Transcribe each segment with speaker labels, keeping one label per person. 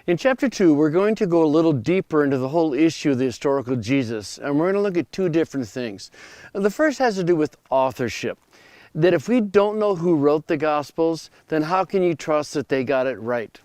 Speaker 1: In chapter 2, we're going to go a little deeper into the whole issue of the historical Jesus, and we're going to look at two different things. The first has to do with authorship. That if we don't know who wrote the Gospels, then how can you trust that they got it right?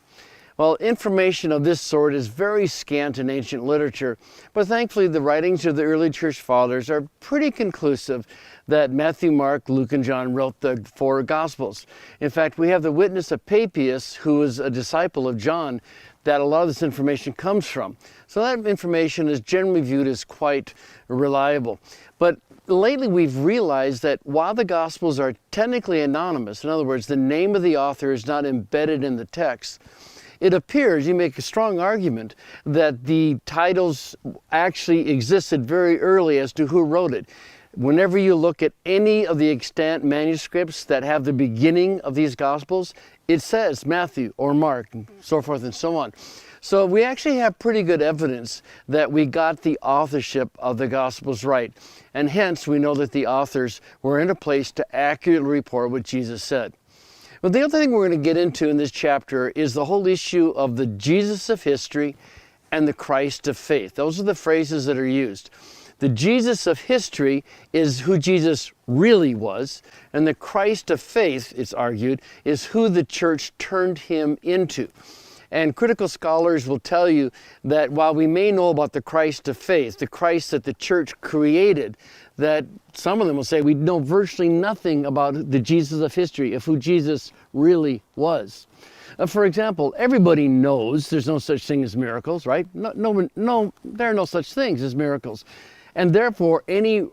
Speaker 1: Well, information of this sort is very scant in ancient literature, but thankfully the writings of the early church fathers are pretty conclusive that Matthew, Mark, Luke, and John wrote the four Gospels. In fact, we have the witness of Papias, who was a disciple of John, that a lot of this information comes from. So that information is generally viewed as quite reliable. But lately we've realized that while the Gospels are technically anonymous, in other words, the name of the author is not embedded in the text, it appears, you make a strong argument, that the titles actually existed very early as to who wrote it. Whenever you look at any of the extant manuscripts that have the beginning of these Gospels, it says Matthew or Mark, and so forth and so on. So we actually have pretty good evidence that we got the authorship of the Gospels right. And hence we know that the authors were in a place to accurately report what Jesus said. But the other thing we're going to get into in this chapter is the whole issue of the Jesus of history and the Christ of faith. Those are the phrases that are used. The Jesus of history is who Jesus really was, and the Christ of faith, it's argued, is who the church turned him into. And critical scholars will tell you that while we may know about the Christ of faith, the Christ that the church created, that some of them will say we know virtually nothing about the Jesus of history, of who Jesus really was. For example, everybody knows there's no such thing as miracles, right? No, there are no such things as miracles. And therefore, any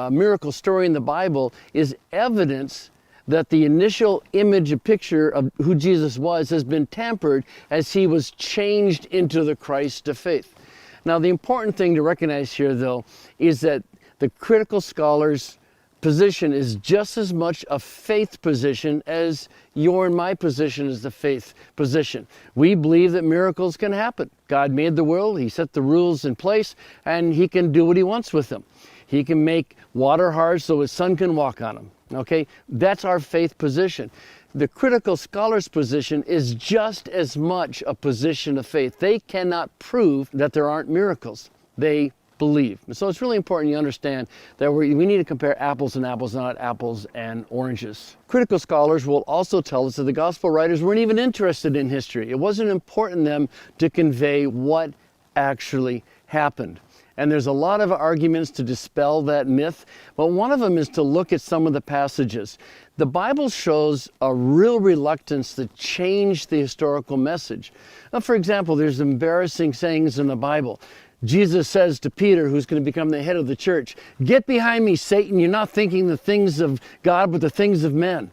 Speaker 1: miracle story in the Bible is evidence that the initial image, a picture of who Jesus was, has been tampered as he was changed into the Christ of faith. Now, the important thing to recognize here, though, is that the critical scholar's position is just as much a faith position as your and my position is the faith position. We believe that miracles can happen. God made the world, he set the rules in place, and he can do what he wants with them. He can make water hard so his son can walk on them. Okay, that's our faith position. The critical scholar's position is just as much a position of faith. They cannot prove that there aren't miracles. They believe. So it's really important you understand that we need to compare apples and apples, not apples and oranges. Critical scholars will also tell us that the gospel writers weren't even interested in history. It wasn't important to them to convey what actually happened. And there's a lot of arguments to dispel that myth, but one of them is to look at some of the passages. The Bible shows a real reluctance to change the historical message. Now, for example, there's embarrassing sayings in the Bible. Jesus says to Peter, who's going to become the head of the church, "Get behind me, Satan. You're not thinking the things of God, but the things of men."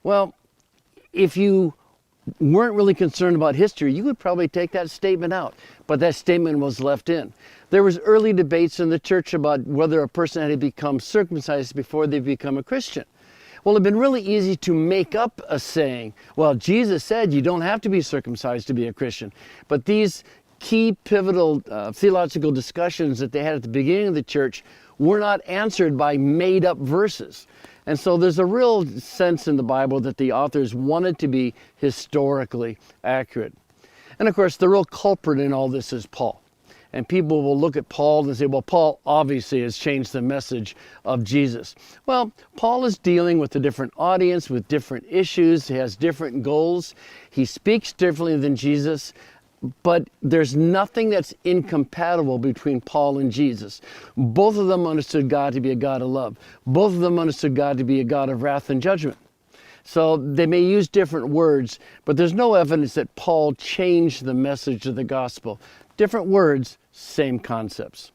Speaker 1: Well, if you weren't really concerned about history, you would probably take that statement out. But that statement was left in. There was early debates in the church about whether a person had to become circumcised before they become a Christian. Well, it'd been really easy to make up a saying. Well, Jesus said you don't have to be circumcised to be a Christian. But these key pivotal theological discussions that they had at the beginning of the church were not answered by made up verses. And so there's a real sense in the Bible that the authors wanted to be historically accurate. And of course, the real culprit in all this is Paul. And people will look at Paul and say, well, Paul obviously has changed the message of Jesus. Well, Paul is dealing with a different audience, with different issues. He has different goals. He speaks differently than Jesus. But there's nothing that's incompatible between Paul and Jesus. Both of them understood God to be a God of love. Both of them understood God to be a God of wrath and judgment. So they may use different words, but there's no evidence that Paul changed the message of the gospel. Different words, same concepts.